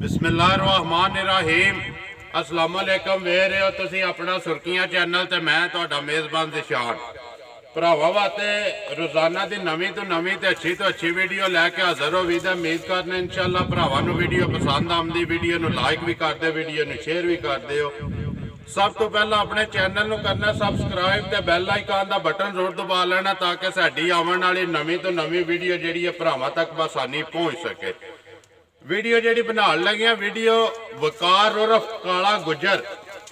बिस्मिल्लाहिर्रहमानिर्रहीम। अस्सलाम वालेकुम। वेख रहे हो तुसीं अपना सुर्खियां चैनल ते मैं तुहाडा मेज़बान दिशान भरावां वास्ते रोज़ाना की नवीं तो नवीं ते अच्छी वीडियो लैके हाज़र हो। उम्मीद करने इंशाअल्लाह भरावां नूं वीडियो पसंद आउंदी। वीडियो नूं लाइक भी कर दे, वीडियो नूं शेयर भी कर दिओ। सब तो पहला अपने चैनल नूं करना सबसक्राइब ते बैल आइकन का बटन जरूर दबा लेना ताकि साडी आउण वाली नवीं तो नवीं वीडियो जिहड़ी है भरावां तक बसानी पहुँच सके। वीडियो जी बना लगे वीडियो वकार उर्फ काला गुजर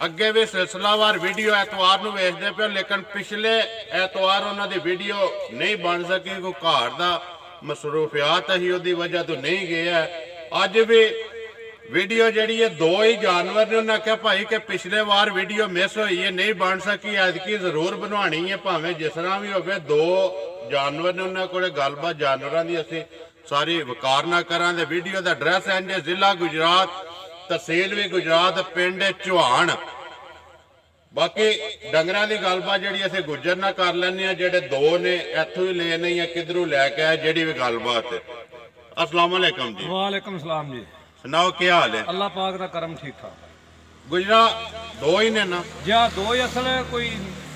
अगे भी सिलसिलावार वीडियो एतवार नूं वेखदे पे, लेकिन पिछले एतवार उन्होंने वीडियो नहीं बन सकी। कोई घर का मसरूफियात ही उसकी वजह तो नहीं गया। अज भी वीडियो जी है दो ही जानवर ने उन्हें आख्या भाई कि पिछले बार वीडियो मिस हुई है नहीं बन सकी, ऐतकी जरूर बनवानी है भावें जिस तरह भी हो। दो जानवर ने उन्होंने को गलबात जानवरों की असी सारी वकार ना करा। वीडियो का एड्रैस है जी जिला गुजरात, तहसील भी गुजरात, पिंड चौहान। बाकी डंगरां की गलबात जी असीं गुजर ना कर लैने, जेडे दो ने इत्थों ही लेने या किधरों लैके आए जी भी गलबात है। अस्सलाम वालेकुम जी। वालेकुम सलाम जी। सुनाओ क्या हाल है? अल्लाह पाक दा करम ठीक ठाक। गुजरा दो ही ने ना जी? दो ही असल कोई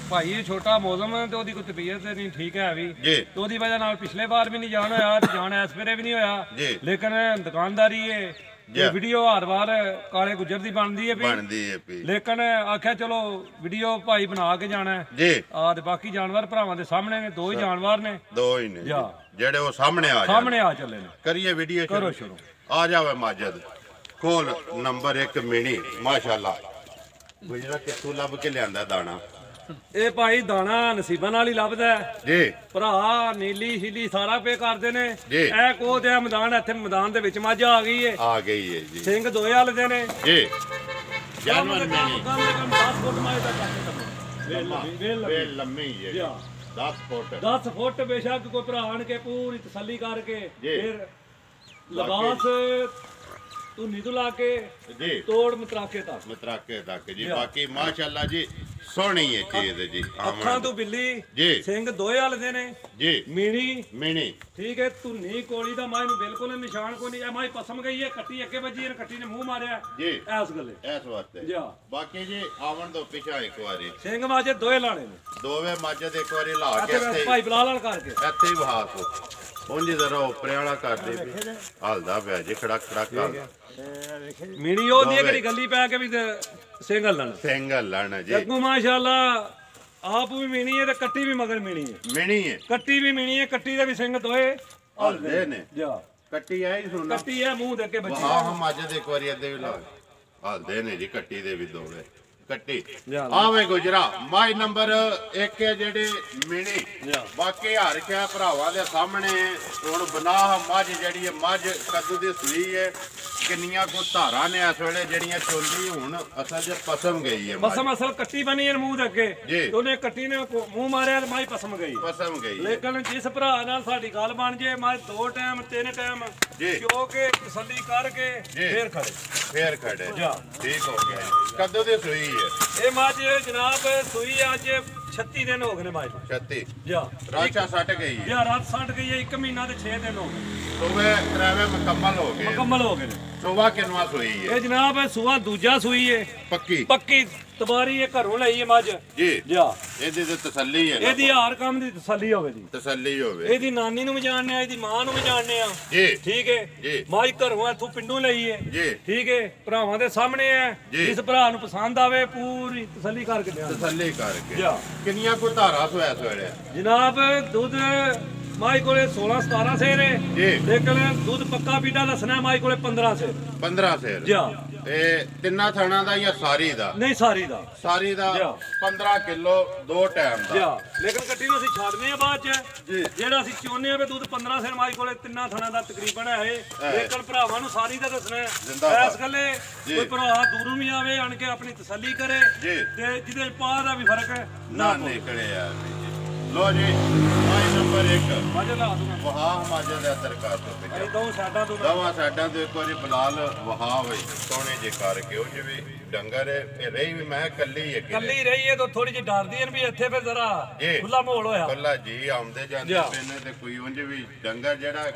भाई छोटा मौसम तो ओदी कोई तबीयत नहीं ठीक है अभी, तो ओदी वजह नाल पिछले बार भी नहीं जाना होया, जाना इस वेरे भी नहीं होया। लेकिन दुकानदारी है वीडियो हर बार काले गुजर दी बनदी है भी, लेकिन आख्या चलो वीडियो भाई बना के जाना है। बाकी जानवर भरावां दे सामने ने, दो ही जानवर ने, दो ही ने जेड़े वो सामने आ चले ने। करिए वीडियो करो शुरू। आ जावे माजिद कोल नंबर 1 मिनी माशाल्लाह। गुजरा कित्थों लभ के लियांदा दाना? ਇਹ ਭਾਈ ਦਾਣਾ ਨਸੀਬਾਂ ਨਾਲ ਹੀ ਲੱਭਦਾ ਜੀ ਭਰਾ। ਨੀਲੀ ਹੀਲੀ ਸਾਰਾ ਪੇ ਕਰਦੇ ਨੇ। ਇਹ ਕੋਹ ਦੇ ਮੈਦਾਨ, ਇੱਥੇ ਮੈਦਾਨ ਦੇ ਵਿੱਚ ਮੱਝ ਆ ਗਈ ਹੈ ਜੀ। ਸਿੰਘ ਦੋਏ ਹਲਦੇ ਨੇ ਜੀ। ਜਾਨਵਰ ਨਹੀਂ 10 ਫੁੱਟ ਮਾਏ ਦਾ ਕੱਟ ਵੇਲ ਲੰਮੀ ਹੈ 10 ਫੁੱਟ ਬੇਸ਼ੱਕ ਕੋਈ ਭਰਾ ਆਣ ਕੇ ਪੂਰੀ ਤਸੱਲੀ ਕਰਕੇ ਫਿਰ ਲਿਬਾਸ ਧੁਨੀ ਤੋਂ ਲਾ ਕੇ ਜੀ ਤੋੜ ਮਤਰਾਕੇ ਤੱਕ जी। बाकी माशाल्लाह जी सोहनी है चीज जी। ਅੱਖਾਂ ਤੋਂ ਬਿੱਲੀ ਜੀ, ਸਿੰਘ ਦੋਏ ਹਲਦੇ ਨੇ ਜੀ। ਮੀਣੀ ਠੀਕ ਹੈ। ਧੁਨੀ ਕੋਲੀ ਦਾ ਮਾਈ ਨੂੰ ਬਿਲਕੁਲ ਨਿਸ਼ਾਨ ਕੋਈ ਨਹੀਂ। ਇਹ ਮਾਈ ਪਸਮ ਗਈ ਹੈ, ਕੱਟੀ ਅੱਗੇ ਵੱਜੀ ਹੈ, ਕੱਟੀ ਨੇ ਮੂੰਹ ਮਾਰਿਆ ਜੀ ਇਸ ਗੱਲੇ ਇਸ ਵਾਸਤੇ ਜੀ। ਬਾਕੀ ਜੀ ਆਵਣ ਤੋਂ ਪਿਛਾ ਇੱਕ ਵਾਰੀ ਸਿੰਘ ਮਾਝੇ ਦੋਏ ਲਾਣੇ ਨੇ, ਦੋਵੇਂ ਮਾਝੇ ਦੇ ਇੱਕ ਵਾਰੀ ਲਾ ਕੇ ਇੱਥੇ ਭਾਈ ਬਲਾਲ ਕਰਕੇ ਇੱਥੇ ਹੀ ਬਹਾਸ ਉਂਝ ਜ਼ਰਾ ਉਪਰੇ ਵਾਲਾ ਕਰਦੇ ਵੀ ਹਲਦਾ ਪਿਆ ਜੀ ਖੜਕ ਕਰ। ਮੀਣੀ ਉਹ ਨਹੀਂ ਕਿਹੜੀ ਗੱਲੀ ਪੈ ਕੇ ਵੀ ਸਿੰਘ ਹਲਣ ਜੀ। ਅੱਗੋਂ ਮਾਸ਼ਾਅੱਲਾ ਆਪ ਵੀ ਮੀਣੀ ਹੈ ਤੇ ਕੱਟੀ ਵੀ ਮਗਰ ਮੀਣੀ ਹੈ। ਕੱਟੀ ਵੀ ਮੀਣੀ ਹੈ, ਕੱਟੀ ਦੇ ਵੀ ਸਿੰਘ ਦੋਏ ਹਲਦੇ ਨੇ ਜਾ। ਕੱਟੀ ਐ ਹੀ ਸੁਣਨਾ, ਕੱਟੀ ਐ ਮੂੰਹ ਦੇ ਅੱਗੇ ਬੱਚੀ। ਹਾਂ ਮਾਝੇ ਦੇ ਇੱਕ ਵਾਰੀ ਅੱਧੇ ਵੀ ਲਾ ਹਲਦੇ ਨੇ ਜੀ। ਕੱਟੀ ਦੇ ਵੀ ਦੋਵੇਂ ਕੱਟੀ ਆਵੇਂ ਗੁਜਰਾ ਮਾਈ ਨੰਬਰ 1 ਹੈ ਜਿਹੜੀ ਮਿਣੀ। ਬਾਕੀ ਹਰ ਕਿਆ ਭਰਾਵਾਂ ਦੇ ਸਾਹਮਣੇ ਹੁਣ ਬਨਾਹ ਮੱਝ ਜਿਹੜੀ ਹੈ, ਮੱਝ ਕੱਦੂ ਦੀ ਸੂਈ ਹੈ। ਕਿੰਨੀਆਂ ਕੋ ਧਾਰਾਂ ਨੇ ਇਸ ਵੇਲੇ ਜਿਹੜੀਆਂ ਚੋਂਦੀ ਹੁਣ ਅਸਲ 'ਚ ਪਸਮ ਗਈ ਹੈ। ਪਸਮ ਅਸਲ ਕੱਟੀ ਬਣੀ ਹੈ ਮੂੰਹ ਦੇ ਅੱਗੇ, ਉਹਨੇ ਕੱਟੀ ਨੇ ਮੂੰਹ ਮਾਰਿਆ ਤੇ ਮਾਈ ਪਸਮ ਗਈ। ਲੇਕਿਨ ਜਿਸ ਭਰਾ ਨਾਲ ਸਾਡੀ ਗੱਲ ਬਣ ਜੇ, ਮੈਂ 2 ਟਾਈਮ 3 ਟਾਈਮ ਕਿਉਂਕਿ ਤਸੱਲੀ ਕਰਕੇ ਫੇਰ ਖੜੇ ਠੀਕ ਹੋ ਗਿਆ। ਕਦੋਂ ਦੀ ਸੂਈ ਹੈ ਇਹ ਮੱਝ ਜਨਾਬ? ਸੂਈ ਅੱਜ 36 ਦਿਨ ਹੋ ਗਏ ਨੇ ਮਾਈ ਨੂੰ। 36 ਰਾਤ ਸੱਟ ਗਈ ਹੈ। ਰਾਤ ਸੱਟ ਗਈ ਹੈ। 1 ਮਹੀਨਾ ਤੇ 6 ਦਿਨ ਹੋ ਗਏ। ਸੋਵੇ ਤਰਾਵੇ ਮੁਕੰਮਲ ਹੋ ਗਏ ਨੇ। ਸੋਵਾ ਕਿੰਨਵਾ ਸੂਈ ਹੈ ਇਹ ਜਨਾਬ? ਸੂਆ ਦੂਜਾ ਸੂਈ ਹੈ। ਪੱਕੀ ਤਬਾਰੀ ਇਹ ਘਰੋਂ ਲਈ ਹੈ ਮੱਝ ਜੀ। ਇਹਦੀ ਤੇ ਤਸੱਲੀ ਹੈ, ਇਹਦੀ ਹਰ ਕੰਮ ਦੀ ਤਸੱਲੀ ਹੋਵੇ ਜੀ। ਇਹਦੀ ਨਾਨੀ ਨੂੰ ਵੀ ਜਾਣਨੇ ਆ, ਇਹਦੀ ਮਾਂ ਨੂੰ ਵੀ ਜਾਣਨੇ ਆ ਜੀ। ਠੀਕ ਹੈ। ਮੱਝ ਘਰੋਂ ਇੱਥੋਂ ਪਿੰਡੋਂ ਲਈ ਹੈ ਜੀ। ਠੀਕ ਹੈ। ਭਰਾਵਾਂ ਦੇ ਸਾਹਮਣੇ ਹੈ, ਜਿਸ ਭਰਾ ਨੂੰ ਪਸੰਦ ਆਵੇ ਪੂਰੀ ਤਸੱਲੀ ਕਰਕੇ ਕਿੰਨੀਆਂ ਕੋ ਧਾਰਾਂ ਸੋਇਆ ਜਨਾਬ? ਦੁੱਧ ਮਾਈ ਕੋਲੇ 16-17 ਸੇਰ ਹੈ, ਲੇਕਿਨ ਦੁੱਧ ਪੱਕਾ ਪੀਡਾ ਦੱਸਣਾ ਮਾਈ ਕੋਲੇ 15 ਸੇਰ ਜੀ। ਇਹ ਤਿੰਨਾਂ ਥਾਣਾ ਦਾ ਜਾਂ ਸਾਰੀ ਦਾ? ਨਹੀਂ ਸਾਰੀ ਦਾ 15 ਕਿਲੋ 2 ਟਾਈਮ ਦਾ। ਲੇਕਿਨ ਕੱਟੀ ਨੂੰ ਅਸੀਂ ਛੱਡਦੇ ਆ ਬਾਅਦ ਚ। ਜਿਹੜਾ ਅਸੀਂ ਚਾਹੁੰਦੇ ਆ ਵੀ ਦੁੱਧ 15 ਸੇਰ ਮਾਈ ਕੋਲੇ ਤਿੰਨਾਂ ਥਾਣਾ ਦਾ ਤਕਰੀਬਨ ਹੈ। ਲੇਕਿਨ ਭਰਾਵਾਂ ਨੂੰ ਸਾਰੀ ਦਾ ਦੱਸਣਾ ਇਸ ਗੱਲੇ ਕੋਈ ਭਰਾ ਦੂਰੋਂ ਵੀ ਆਵੇ ਆਣ ਕੇ ਆਪਣੀ ਤਸੱਲੀ ਕਰੇ ਤੇ ਜਿਹਦੇ ਪਾ ਦਾ ਵੀ ਫਰਕ ਨਾ ਨਿਕਲੇ। ਲੋ ਜੀ ਨੰਬਰ 1 ਮਾਝੇ ਲਾ ਦੂੰਗਾ ਵਹਾ ਮਾਝੇ ਦੇ ਅੰਦਰ ਕਰ ਦੋ ਇਹ ਦੋ ਸਾਡਾ ਤੋਂ ਦਵਾ ਸਾਡਾ ਤੋਂ ਇੱਕ ਵਾਰੀ ਬਲਾਲ ਵਹਾ ਹੋਈ ਸੋਹਣੇ ਜੇ ਕਰਕੇ ਉਹ ਜਿਵੇਂ ਡੰਗਰ ਇਹ ਰਹੀ ਵੀ ਮੈਂ ਕੱਲੀ ਹੈ ਕੱਲੀ ਰਹੀ ਹੈ ਤਾਂ ਥੋੜੀ ਜਿਹੀ ਡਰਦੀ ਹੈ ਵੀ ਇੱਥੇ ਫਿਰ ਜ਼ਰਾ ਖੁੱਲਾ ਮਾਹੌਲ ਹੋਇਆ ਕੱਲਾ ਜੀ ਆਉਂਦੇ ਜਾਂਦੇ ਪੈਨੇ ਤੇ ਕੋਈ ਉਂਝ ਵੀ ਡੰਗਰ ਜਿਹੜਾ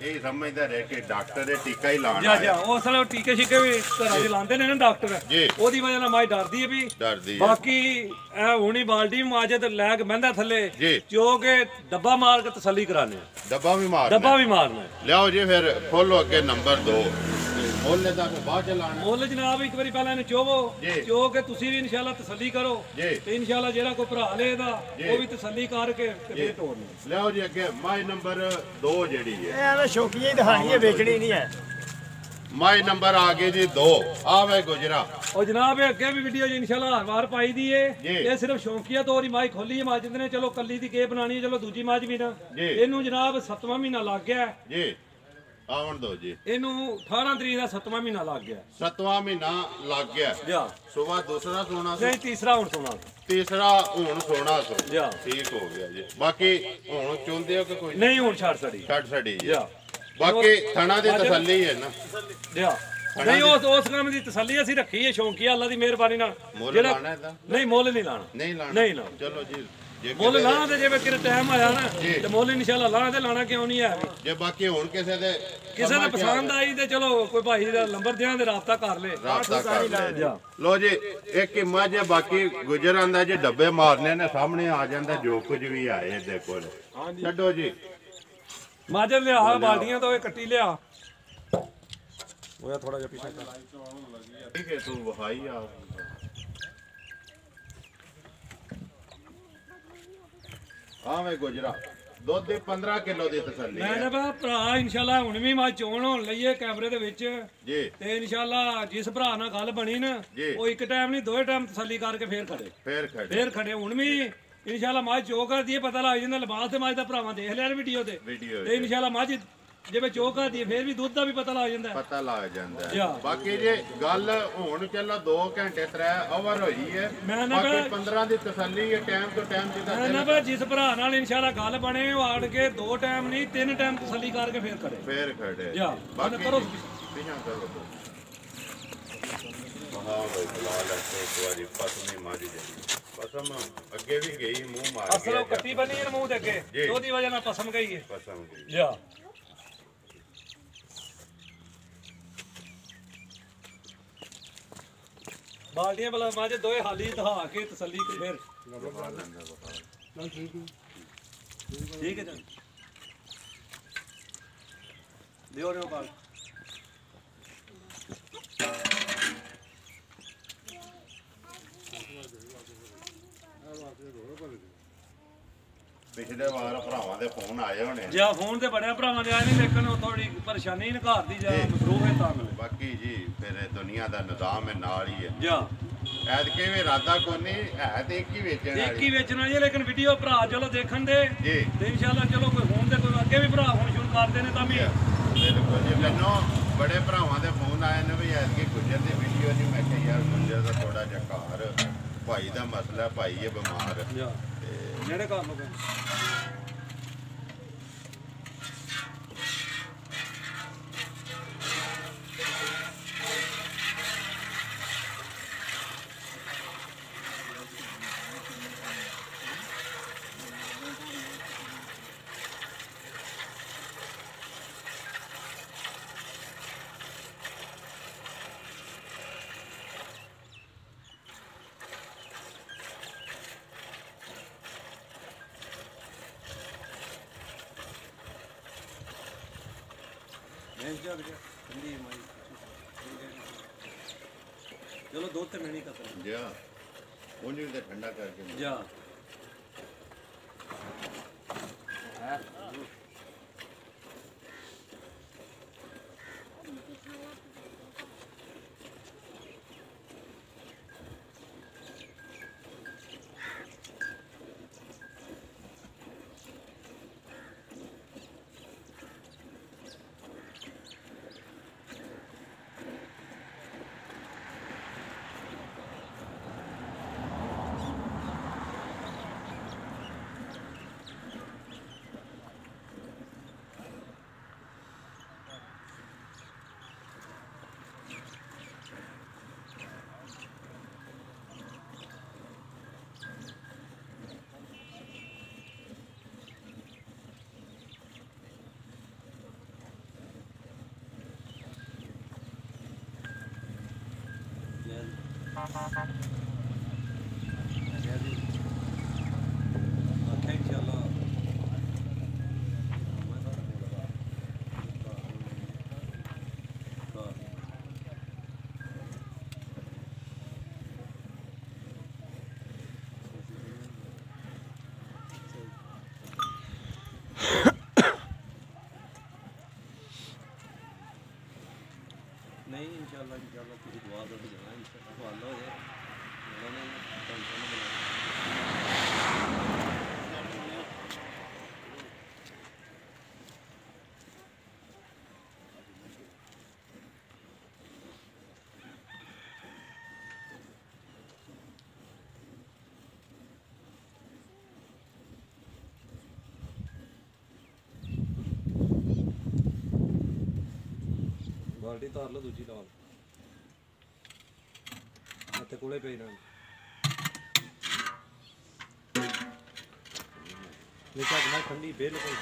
ਇਹ ਸਮਝਦਾ ਰਹਿ ਕੇ ਡਾਕਟਰ ਇਹ ਟੀਕਾ ਹੀ ਲਾਣਾ ਜੀ ਉਸ ਨਾਲ ਟੀਕੇ ਛਿਕੇ ਵੀ ਘਰਾਂ 'ਚ ਲਾਉਂਦੇ ਨੇ ਨਾ ਡਾਕਟਰ ਉਹਦੀ ਵਜ੍ਹਾ ਨਾਲ ਮਾਈ ਡਰਦੀ ਹੈ ਵੀ ਡਰਦੀ ਬਾਕੀ ਇਹ ਹੁਣੀ ਬਾਲਟੀ ਮਾਜੇ ਤੇ ਲੈ ਕੇ ਬਹਿੰਦਾ ਥੱਲੇ ਚੋ ਕੇ ਡੱਬਾ ਮਾਰ ਕੇ ਤਸੱਲੀ ਕਰਾਣੇ ਡੱਬਾ ਵੀ ਮਾਰਨਾ ਲਿਆਓ ਜੀ ਫਿਰ ਖੋਲੋ ਅੱਗੇ ਨੰਬਰ 2 ਮੁੱਲ ਦਾ ਬਾਅਦ ਚ ਲਾਣਾ ਮੁੱਲ ਜਨਾਬ ਇੱਕ ਵਾਰੀ ਪਹਿਲਾਂ ਇਹਨੂੰ ਚੋ ਕੇ ਤੁਸੀਂ ਵੀ ਇਨਸ਼ਾਅੱਲਾ ਤਸੱਲੀ ਕਰੋ ਤੇ ਇਨਸ਼ਾਅੱਲਾ ਜਿਹੜਾ ਕੋਈ ਭਰਾ ਲਏਗਾ ਉਹ ਵੀ ਤਸੱਲੀ ਕਰਕੇ ਤੇ ਫੇਰ ਤੋੜਨੀ ਲਿਆਓ ਜੀ ਅੱਗੇ ਮਾਈ ਨੰਬਰ 2 ਜਿਹੜੀ ਹੈ ਇਹ ਐਵੇਂ ਸ਼ੌਕੀਆ ਹੀ ਦਿਖਾਣੀ ਹੈ ਵੇਚਣੀ ਨਹੀਂ ਹੈ ਮਾਈ ਨੰਬਰ ਆ ਗਏ ਜੀ 2 ਆਵੇ ਗੁਜਰਾ ਉਹ ਜਨਾਬ ਇਹ ਅੱਗੇ ਵੀ ਵੀਡੀਓ ਜੀ ਇਨਸ਼ਾਅੱਲਾ ਹਰ ਵਾਰ ਪਾਈ ਦੀ ਏ ਇਹ ਸਿਰਫ ਸ਼ੌਕੀਆ ਤੌਰ ਹੀ ਮਾਈ ਖੋਲੀ ਹੈ ਮਾਜਿਦ ਨੇ ਚਲੋ ਕੱਲੀ ਦੀ ਕੇ ਬਣਾਣੀ ਹੈ ਚਲੋ ਦੂਜੀ ਮਾਜ ਵੀ ਨਾ ਇਹਨੂੰ ਜਨਾਬ 7ਵਾਂ ਮਹੀਨਾ ਲੱਗ ਗਿਆ ਜੀ ਆਵਣ ਦੋ ਜੀ ਇਹਨੂੰ 18 ਤਰੀਕ ਦਾ 7ਵਾਂ ਮਹੀਨਾ ਲੱਗ ਗਿਆ 7ਵਾਂ ਮਹੀਨਾ ਲੱਗ ਗਿਆ ਜਾ ਸਵੇਰ ਦੂਸਰਾ ਸੋਣਾ ਨਹੀਂ ਤੀਸਰਾ ਹੁਣ ਸੋਣਾ ਤੀਸਰਾ ਹੁਣ ਸੋਣਾ ਸੋ ਜਾ ਠੀਕ ਹੋ ਗਿਆ ਜੀ ਬਾਕੀ ਹੁਣ ਚੁੰਦੇ ਹੋ ਕਿ ਕੋਈ ਨਹੀਂ ਹੁਣ ਛੱਡ ਛੜੀ ਜਾ ਬਾਕੀ ਥਣਾ ਦੀ ਤਸੱਲੀ ਹੈ ਨਾ ਜਾ ਨਹੀਂ ਉਸ ਕੰਮ ਦੀ ਤਸੱਲੀ ਅਸੀਂ ਰੱਖੀ ਹੈ ਸ਼ੌਂਕੀਆ ਅੱਲਾ ਦੀ ਮਿਹਰਬਾਨੀ ਨਾਲ ਜਿਹੜਾ ਨਹੀਂ ਮੁੱਲ ਨਹੀਂ ਲਾਣਾ ਨਹੀਂ ਲਾਣਾ ਚਲੋ ਜੀ ਮੁੱਲ ਲਾਣਾ ਤੇ ਜੇ ਕਿਤੇ ਟਾਈਮ ਆਇਆ ਨਾ ਤੇ ਮੁੱਲ ਇਨਸ਼ਾਅੱਲਾ ਲਾਣਾ ਤੇ ਲਾਣਾ ਕਿਉਂ ਨਹੀਂ ਹੈ ਜੇ ਬਾਕੀ ਹੁਣ ਕਿਸੇ ਦੇ ਪਸੰਦ ਆਈ ਤੇ ਚਲੋ ਕੋਈ ਭਾਈ ਦਾ ਨੰਬਰ ਦਿਆਂ ਤੇ ਰਾਬਤਾ ਕਰ ਲੇ ਲੋ ਜੀ ਇੱਕ ਹੀ ਮੱਝ ਬਾਕੀ ਗੁਜਰਾਂ ਦਾ ਜੇ ਡੱਬੇ ਮਾਰਨੇ ਨੇ ਸਾਹਮਣੇ ਆ ਜਾਂਦਾ ਜੋ ਕੁਝ ਵੀ ਆਏ ਇਹਦੇ ਕੋਲ ਛੱਡੋ ਜੀ ਮਾਜਰ ਲਿਆ ਬਾਲਟੀਆਂ ਤੋਂ ਇਹ ਕੱਟੀ ਲਿਆ ਹੋਇਆ ਥੋੜਾ ਜਿਹਾ ਪਿੱਛੇ ਕਰ ਠੀਕ ਹੈ ਤੂੰ ਵਹਾਈ ਆ ਆਵੇਂ ਗੁਜਰਾ ਦੁੱਧ ਦੇ 15 ਕਿਲੋ ਦੀ ਤਸੱਲੀ ਮੈਂ ਨਾ ਭਰਾ ਇਨਸ਼ਾਅੱਲਾ ਹੁਣ ਵੀ ਮੈਂ ਚੋਣ ਹੋਣ ਲਈਏ ਕੈਮਰੇ ਦੇ ਵਿੱਚ ਜੀ ਤੇ ਇਨਸ਼ਾਅੱਲਾ ਜਿਸ ਭਰਾ ਨਾਲ ਗੱਲ ਬਣੀ ਨਾ ਉਹ ਇੱਕ ਟਾਈਮ ਨਹੀਂ ਦੋਵੇਂ ਟਾਈਮ ਤਸੱਲੀ ਕਰਕੇ ਫੇਰ ਖੜੇ ਹੁਣ ਵੀ ਇਨਸ਼ਾਅੱਲਾ ਮਾਝ ਚੋ ਕਰਦੀ ਹੈ ਪਤਾ ਲੱਗ ਜਾਂਦਾ ਲਿਬਾਸ ਤੇ ਮਾਝ ਦਾ ਭਰਾਵਾਂ ਦੇਖ ਲਿਆ ਵੀਡੀਓ ਤੇ ਇਨਸ਼ਾਅੱਲਾ ਮਾਝ ਜਿਵੇਂ ਚੋ ਕਰਦੀ ਹੈ ਫੇਰ ਵੀ ਦੁੱਧ ਦਾ ਵੀ ਪਤਾ ਲੱਗ ਜਾਂਦਾ ਬਾਕੀ ਜੇ ਗੱਲ ਹੁਣ ਚੱਲੋ 2 ਘੰਟੇ 3 ਓਵਰ ਹੋਈ ਹੈ ਬਾਕੀ 15 ਦੀ ਤਸੱਲੀ ਹੈ ਟਾਈਮ ਤੋਂ ਟਾਈਮ ਜਿੱਦਾਂ ਮੈਂ ਨਾ ਜਿਸ ਭਰਾ ਨਾਲ ਇਨਸ਼ਾਅੱਲਾ ਗੱਲ ਬਣੇ ਉਹ ਆੜ ਕੇ 2 ਟਾਈਮ ਨਹੀਂ 3 ਟਾਈਮ ਤਸੱਲੀ ਕਰਕੇ ਫੇਰ ਖੜੇ ਬਾਕੀ ਕਰੋ ਪਿਛਾਂ ਕਰੋ ਹਾਂ ਬਈ ਬਲਾਲ ਇੱਕ ਵਾਰੀ ਪਸਮੀ ਮਾਰੀ ਜਾਂਦੀ ਪਸਮ ਅੱਗੇ ਵੀ ਗਈ ਮੂੰਹ ਮਾਰ ਅਸਲ ਉਹ ਕੱਟੀ ਬਣੀ ਹੈ ਮੂੰਹ ਦੇ ਅੱਗੇ ਉਹਦੀ ਵਜ੍ਹਾ ਨਾਲ ਪਸਮ ਗਈ ਹੈ ਜਾ ਬਾਲਟੀਆਂ ਬਲਾ ਮਾਜੇ ਦੋਏ ਹਾਲੀ ਦਿਖਾ ਕੇ ਤਸੱਲੀ ਤੇ ਫਿਰ ਠੀਕ ਹੈ ਜੀ ਦਿਓ ਰਿਓ ਬਾਲ ਪਿਛਲੇ ਵਾਰ ਭਰਾਵਾਂ ਦੇ ਫੋਨ ਆਏ ਹੋਣੇ ਜਾਂ ਫੋਨ ਤੇ ਬੜਿਆ ਭਰਾਵਾਂ ਦੇ ਆਏ ਨਹੀਂ ਲੇਕਿਨ ਉਹ ਥੋੜੀ ਪਰੇਸ਼ਾਨੀ ਨਹੀਂ ਘਰ ਦੀ ਜਾਂ ਮਸਰੂਫ ਹੈ ਤਾਂ ਬਾਕੀ ਜੀ ਫਿਰ ਦੁਨੀਆ ਦਾ ਨਿਜ਼ਾਮ ਹੈ ਨਾਲ ਹੀ ਹੈ ਜਾਂ ਐਤਕੇ ਵੀ ਇਰਾਦਾ ਕੋਨੀ ਹੈ ਤੇ ਇੱਕ ਹੀ ਵੇਚਣਾ ਜੀ ਲੇਕਿਨ ਵੀਡੀਓ ਭਰਾ ਚਲੋ ਦੇਖਣ ਦੇ ਜੀ ਤੇ ਇਨਸ਼ਾਅੱਲਾ ਚਲੋ ਕੋਈ ਫੋਨ ਤੇ ਕੋਈ ਅੱਗੇ ਵੀ ਭਰਾ ਫੋਨ ਸ਼ੁਰੂ ਕਰਦੇ ਨੇ ਤਾਂ ਵੀ ਬਿਲਕੁਲ ਜੀ ਮੈਨੂੰ ਬੜੇ ਭਰਾਵਾਂ ਦੇ ਫੋਨ ਆਏ ਨੇ ਵੀ ਐਤਕੀ ਗੁੱਜਰ ਦੀ ਵੀਡੀਓ ਨਹੀਂ ਮੈਂ ਕਿਹਾ ਯਾਰ ਗੁੱਜਰ ਦਾ ਥੋੜਾ ਜਿਹਾ ਘਰ ਭਾਈ ਦਾ ਮਸਲਾ ਭਾਈ ਇਹ ਬਿਮਾਰ ਜਿਹੜੇ ਕੰਮ ਹੋ ਗਏ चलो 2 महीने का जा उन्हें भी ठंडा करके जा नहीं इंशाल्लाह तुझे दुआ दो जाना इंशाल्लाह हो जाए ना टेंशन ना बाल्टी तार लो दूजी लाल हत्थे कोले पे रहना लेकिन अगना ठंडी बिल्कुल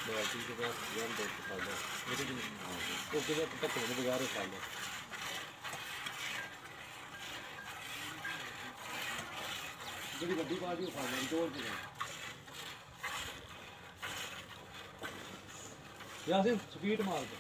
बाल्टी के बाद जान दो खा लो मेरे को किधर तक बगैर खा लो जी वड्डी पार्टी खा लें दो यासिन स्पीड मार दो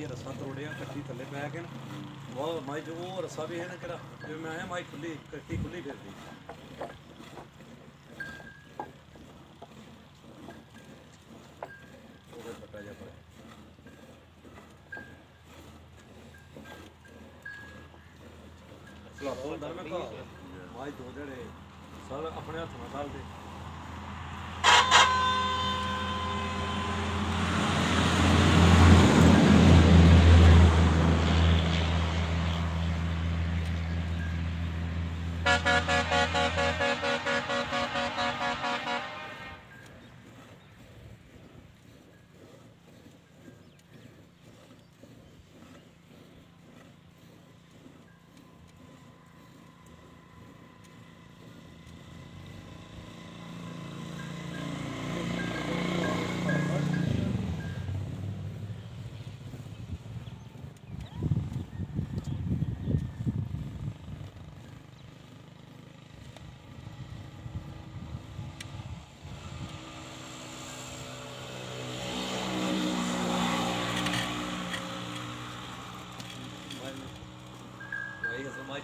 रस्सा तोड़िया कट्टी थले पै के वो माई जो वो रस्सा भी है ना करा जो मैं है माई खुली कट्टी खुली फिरती पटा जा पर फ्लापो अंदर में का माई दो जड़े सर अपने हाथ में डाल दे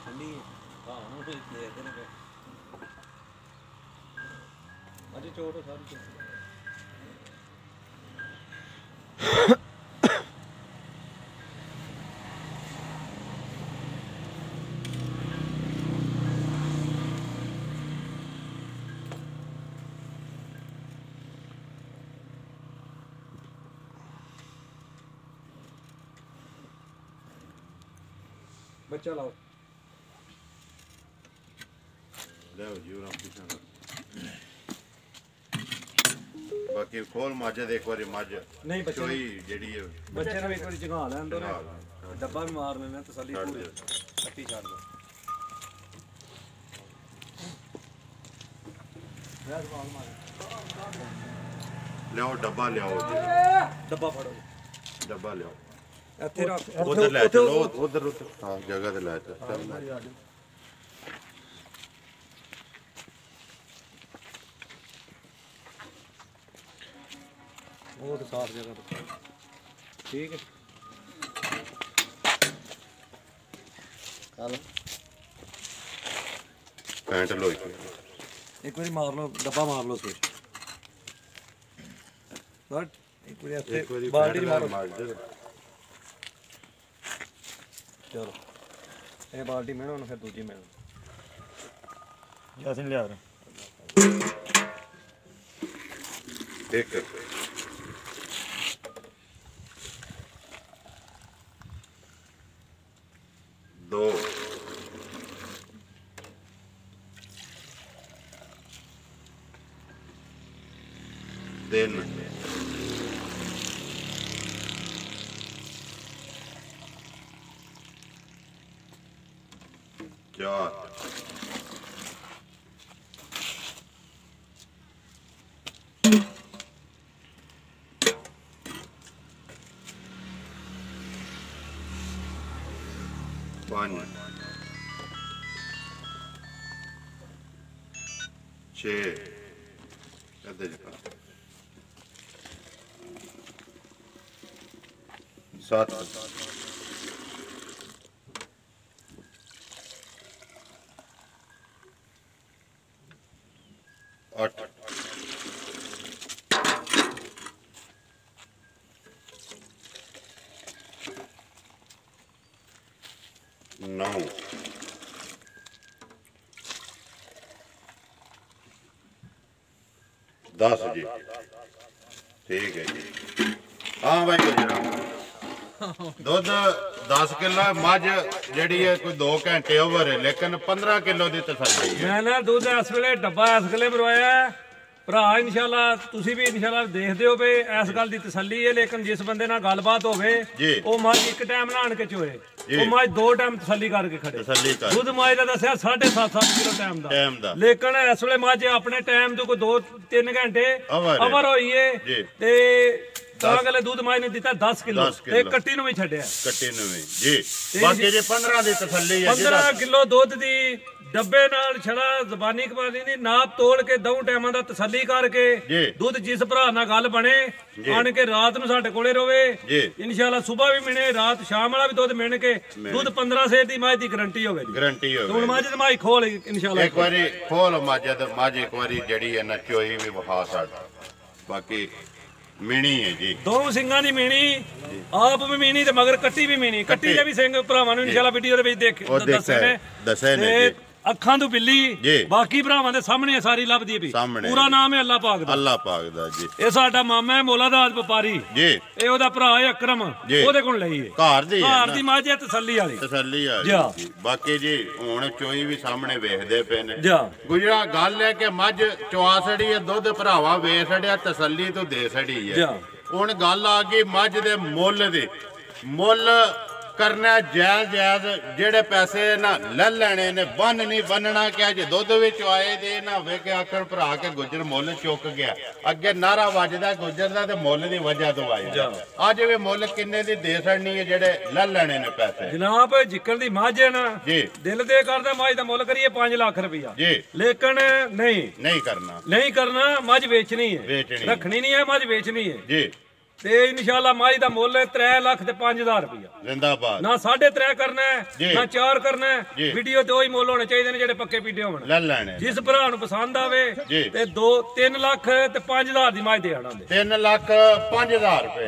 ठंडी हाँ अज चोट सारी चोट बच्चा लाओ बाकी खोल माजे दे एक बारी मज नहीं बच्चे जेडी है बच्चे ने एक बारी जगा लें दो डब्बा भी मार लेना तसल्ली पूरी कट्टी छाड़ दो लियो डब्बा लियो डब्बा फड़ो डब्बा लियो ਇੱਥੇ ਰੱਖ उधर ले चलो उधर हां जगह ते ले चल वो तो साफ जगह पे ठीक है चलो पैंट लो एक बारी मार लो डब्बा मार लो स्विच बट एक बारी बाल्टी मार दे चलो ये बाल्टी में ना फिर दूसरी में यासिन ले आ रहा एक 2 3 4 5 6 ਇੱਧਰ 7 8 9 10 जी ठीक है जी। हाँ भाई गुजरा दुध 10 किलो मझ जी कोई 2 घंटे ओवर है लेकिन 15 किलो की तसल्ली है। मैं ना दुध इस वे डब्बा इस गले भरवाया भरा इंशाल्लाह तुसी भी इंशाल्लाह देखते हो भी इस गल की तसल्ली है लेकिन जिस बंदे नाल गलबात होवे वो मझ एक टाइम नहान के चोए वो मझ 2 टाइम तसल्ली करके खड़े दुध मझ का दसिया 7.5 किलो टाइम दा लेकिन इस वे मझ अपने टाइम तो कोई 2-3 घंटे ओवर होई है ते गले दूध माई ने दिता 10 किलो ते कट्टी नु भी छड्या कट्टी नु भी जी बाकी जे 15 दी तसल्ली है 15 किलो दूध दी डब्बे नाल छड़ा ज़बानी कबानी नहीं नाप तोल के 2 टाइमां दा तसल्ली करके दूध जिस भरा नाल गल बने आन के रात नु साडे कोले रवे इंशाल्लाह सुबह भी मिले रात शाम वाला भी दूध मिल के दूध 15 सेर दी माई दी गारंटी होवे गारंटी होवे हुन माज दी माई खोल इंशाल्लाह एक बारी खोल माज एक बारी जड़ी है ना चोई भी वहा साडा बाकी मीणी है जी 2 सिंगां दी मीणी आप भी मीणी ते मगर कट्टी भी मीणी कट्टी दे भी सिंग भरावां नु इंशाल्लाह वीडियो दे विच दसे ने अखां तो बिल्ली बाकी भरावां दे सामने सारी लभदी पई पूरा नाम है अल्लाह पाक दा जी ए साडा मामा है मौलादाद व्यापारी जी ए ओदा भरा है अकरम ओदे कोल लई है घर दी माझ है तसल्ली वाली जी बाकी जी हुन चोई भी सामने वेखदे पे ने गुजरा गल है कि मझ चवा छड़ी है दुध भरावा वे छड़िया तसल्ली तो दे छड़ी है हुन गल आ गई मझ दे मुੱਲ करना जायज जायज जेड़े पैसे ना ले लेने ने बन नहीं बनना क्या जे दुध विच आए दे ना वे के आखर भरा के गुजर मुੱਲ चुक गया अगे नारा वजदा गुजर दा ते मुੱਲ दी वजह तो आए अज वे मुੱਲ किन्ने दी दे छड़नी है जेड़े ले लेने ने पैसे जनाब जिक्र दी मझ है ना जी दिल दे करदा मझ दा मुੱਲ करिए 5 लाख रुपया जी लेकिन नहीं करना मझ बेचनी है रखनी नहीं है मझ बेचनी है जी ते इंशाल्लाह माई दा मुੱਲ 3 लाख ते 5000 रुपया जिंदाबाद ना 3.5 करना है ना 4 करना है वीडियो दो ही मुੱਲ होने चाहिए ने जेडे पक्के पीडे होवन ले लेने जिस भरा नु पसंद आवे ते 3 लाख ते 5000 दी माई दे आना दे 3 लाख 5000 रुपए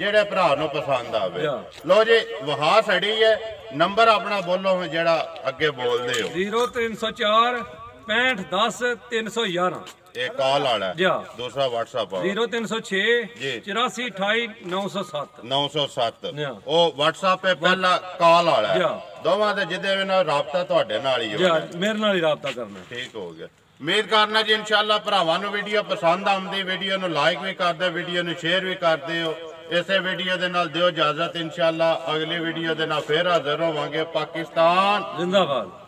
जेडे भरा नु पसंद आवे लो जी वहा सड़ी है नंबर अपना बोलो जेड़ा अगे बोल दे हो 0304 65 10 311 एक कॉल आला दूसरा व्हाट्सएप 0306 84 28 907 ओ व्हाट्सएप पे पहला कॉल आला दोवां दे जिदे भी नाल राबता ਤੁਹਾਡੇ ਨਾਲ ਹੀ ਹੋਣਾ मेरे नाल ही राबता करना ठीक हो गया उम्मीद करना जी इंशाल्लाह भरावां नु वीडियो पसंद आंदी वीडियो नु लाइक भी करदे वीडियो नु शेयर भी करदे हो इसे वीडियो दे नाल दियो इजाजत इंशाल्लाह अगली वीडियो दे नाल फिर हाजिर होवांगे पाकिस्तान जिंदाबाद।